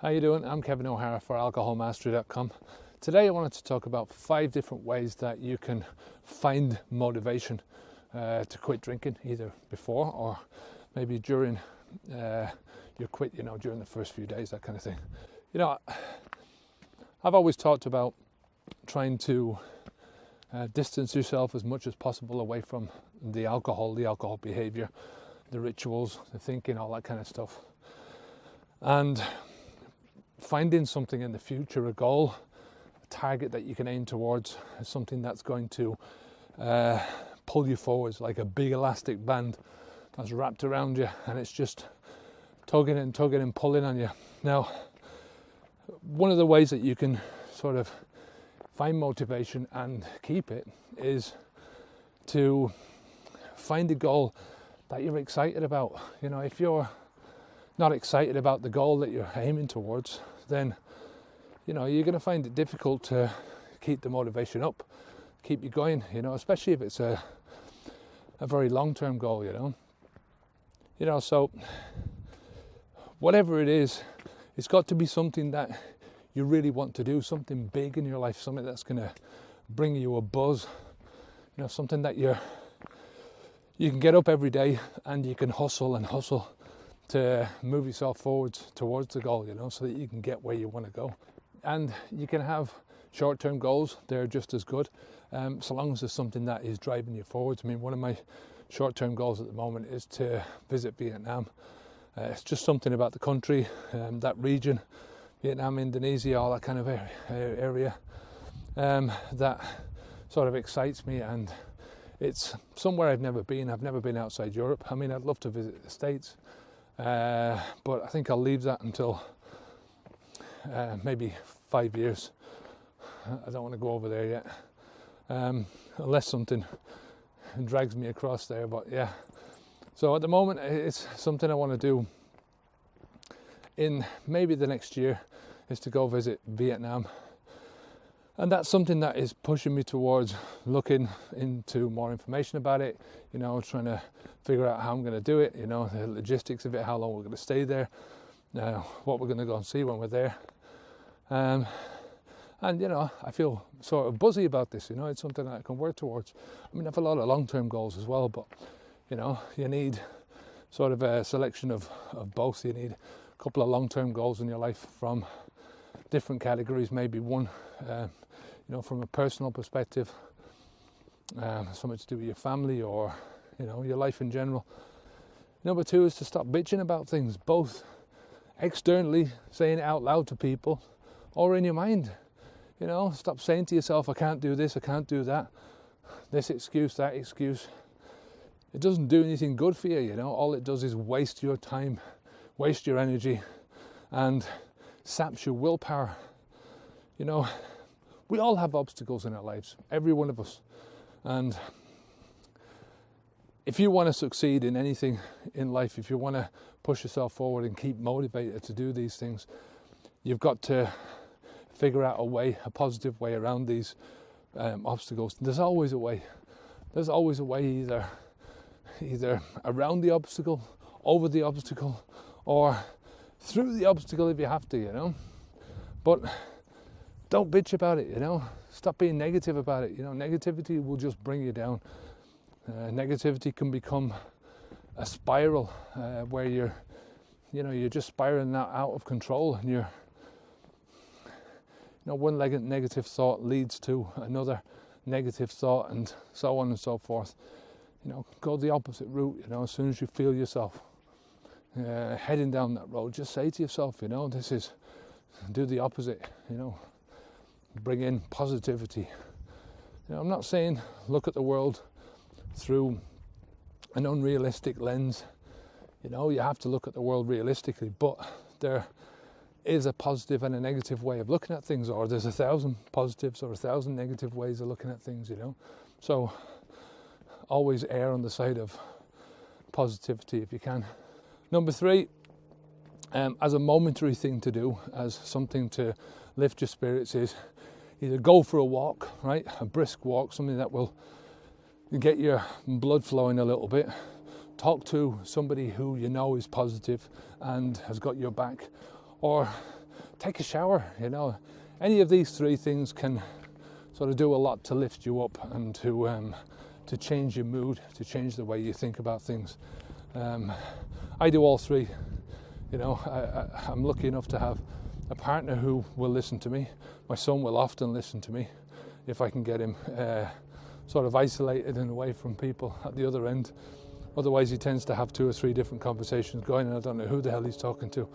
How you doing? I'm Kevin O'Hara for alcoholmastery.com. Today I wanted to talk about 5 different ways that you can find motivation to quit drinking, either before or maybe during your quit, during the first few days, that kind of thing. I've always talked about trying to distance yourself as much as possible away from the alcohol behavior, the rituals, the thinking, all that kind of stuff. And finding something in the future, a goal, a target that you can aim towards, something that's going to pull you forwards like a big elastic band that's wrapped around you, and it's just tugging and pulling on you. Now, one of the ways that you can sort of find motivation and keep it is to find a goal that you're excited about. If you're not excited about the goal that you're aiming towards, then you're going to find it difficult to keep the motivation up, keep you going, especially if it's a very long-term goal, so whatever it is, it's got to be something that you really want to do, something big in your life, something that's going to bring you a buzz, something that you can get up every day and you can hustle to move yourself forwards towards the goal, so that you can get where you want to go. And you can have short-term goals, they're just as good, so long as there's something that is driving you forwards. One of my short-term goals at the moment is to visit Vietnam. It's just something about the country, that region, Vietnam, Indonesia, all that kind of area, that sort of excites me, and it's somewhere I've never been. I've never been outside Europe. I'd love to visit the States, but I think I'll leave that until maybe 5 years. I don't want to go over there yet, unless something drags me across there, but yeah. So at the moment, it's something I want to do in maybe the next year, is to go visit Vietnam. And that's something that is pushing me towards looking into more information about it, trying to figure out how I'm going to do it, the logistics of it, how long we're going to stay there, what we're going to go and see when we're there. And, I feel sort of buzzy about this, it's something that I can work towards. I have a lot of long-term goals as well, but, you need sort of a selection of both. You need a couple of long-term goals in your life from different categories, maybe one, from a personal perspective, something to do with your family or, your life in general. Number 2 is to stop bitching about things, both externally, saying it out loud to people, or in your mind. Stop saying to yourself, I can't do this, I can't do that, this excuse, that excuse. It doesn't do anything good for you, all it does is waste your time, waste your energy, and saps your willpower. We all have obstacles in our lives, every one of us. And if you want to succeed in anything in life, if you want to push yourself forward and keep motivated to do these things, you've got to figure out a positive way around these obstacles. There's always a way. There's always a way, either around the obstacle, over the obstacle, or through the obstacle if you have to, But don't bitch about it, Stop being negative about it. Negativity will just bring you down. Negativity can become a spiral where you're just spiraling out of control, and you're one negative thought leads to another negative thought, and so on and so forth. Go the opposite route. As soon as you feel yourself heading down that road, just say to yourself, do the opposite. Bring in positivity. I'm not saying look at the world through an unrealistic lens. You have to look at the world realistically, but there is a positive and a negative way of looking at things, or there's 1,000 positives or 1,000 negative ways of looking at things, So always err on the side of positivity if you can. Number 3, as a momentary thing to do, as something to lift your spirits, is either go for a walk, right? A brisk walk, something that will get your blood flowing a little bit. Talk to somebody who is positive and has got your back, or take a shower. Any of these three things can sort of do a lot to lift you up and to change your mood, to change the way you think about things. I do all three. I'm lucky enough to have a partner who will listen to me. My son will often listen to me if I can get him sort of isolated and away from people at the other end. Otherwise, he tends to have 2 or 3 different conversations going, and I don't know who the hell he's talking to.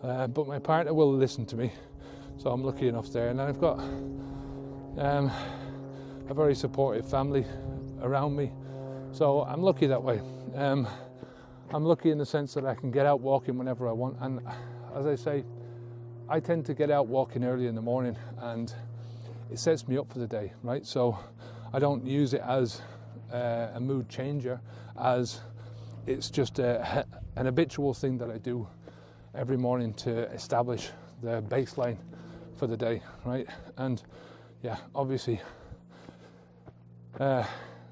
But my partner will listen to me, so I'm lucky enough there. And then I've got a very supportive family around me, so I'm lucky that way. I'm lucky in the sense that I can get out walking whenever I want, and as I say, I tend to get out walking early in the morning, and it sets me up for the day, right? So I don't use it as a mood changer, as it's just an habitual thing that I do every morning to establish the baseline for the day, right? And yeah, obviously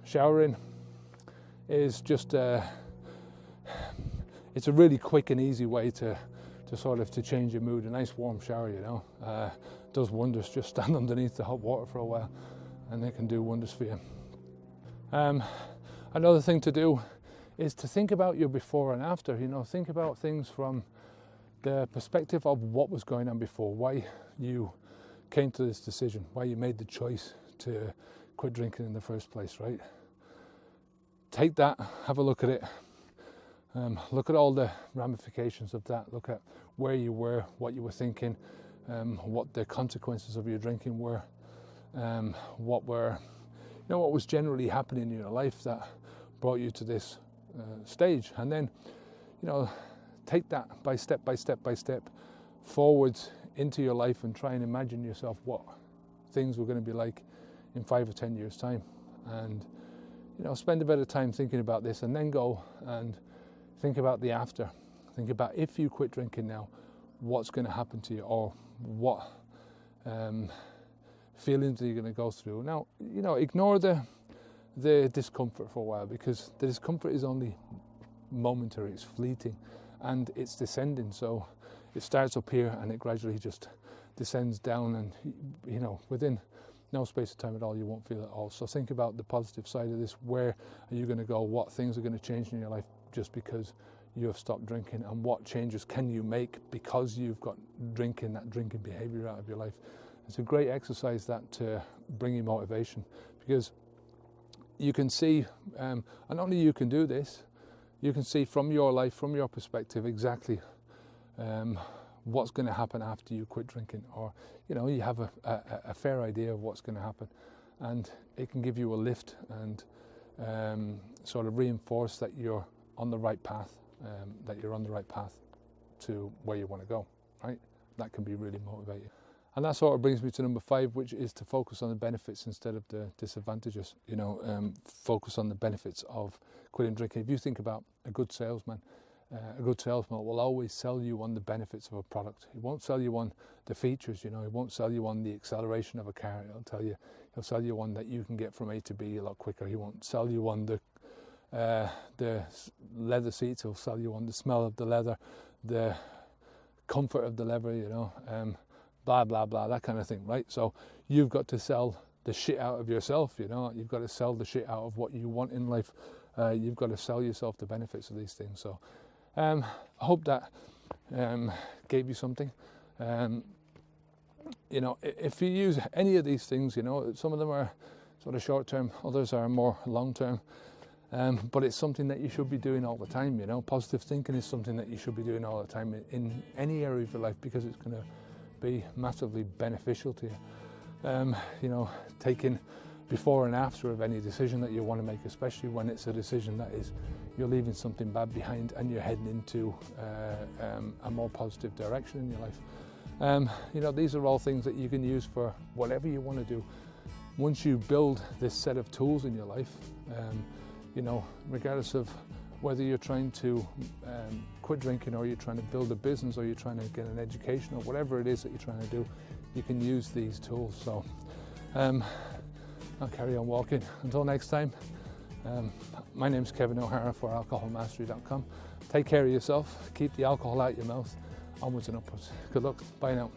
showering is just it's a really quick and easy way to change your mood. A nice warm shower, does wonders. Just stand underneath the hot water for a while and it can do wonders for you. Another thing to do is to think about your before and after. Think about things from the perspective of what was going on before, why you came to this decision, why you made the choice to quit drinking in the first place, right? Take that, have a look at it. Look at all the ramifications of that. Look at where you were, what you were thinking, what the consequences of your drinking were, what was generally happening in your life that brought you to this stage. And then, take that by step forwards into your life and try and imagine yourself what things were going to be like in 5 or 10 years' time. And, spend a bit of time thinking about this, and then go and think about the after. Think about if you quit drinking now, what's going to happen to you, or what feelings are you going to go through. Now, ignore the discomfort for a while, because the discomfort is only momentary, it's fleeting, and it's descending. So it starts up here and it gradually just descends down, and within no space of time at all, you won't feel it at all. So think about the positive side of this. Where are you going to go? What things are going to change in your life just because you have stopped drinking, and what changes can you make because you've got that drinking behavior out of your life? It's a great exercise that to bring you motivation, because you can see, and only you can do this, you can see from your life, from your perspective, exactly what's going to happen after you quit drinking, or you have a fair idea of what's going to happen, and it can give you a lift and sort of reinforce that you're on the right path, to where you want to go, right? That can be really motivating. And that sort of brings me to number 5, which is to focus on the benefits instead of the disadvantages. Focus on the benefits of quitting drinking. If you think about a good salesman will always sell you on the benefits of a product. He won't sell you on the features, he won't sell you on the acceleration of a car. He'll sell you on that you can get from A to B a lot quicker. He won't sell you on the leather seats. He'll sell you on the smell of the leather, the comfort of the leather, blah, blah, blah, that kind of thing, right? So you've got to sell the shit out of yourself, you've got to sell the shit out of what you want in life. You've got to sell yourself the benefits of these things. So I hope that gave you something. If you use any of these things, some of them are sort of short term, others are more long term. But it's something that you should be doing all the time. Positive thinking is something that you should be doing all the time in any area of your life, because it's going to be massively beneficial to you. Taking before and after of any decision that you want to make, especially when it's a decision that is you're leaving something bad behind and you're heading into a more positive direction in your life. These are all things that you can use for whatever you want to do. Once you build this set of tools in your life, regardless of whether you're trying to quit drinking, or you're trying to build a business, or you're trying to get an education, or whatever it is that you're trying to do, you can use these tools. So I'll carry on walking. Until next time, my name's Kevin O'Hara for alcoholmastery.com. Take care of yourself, keep the alcohol out your mouth, onwards and upwards. Good luck, bye now.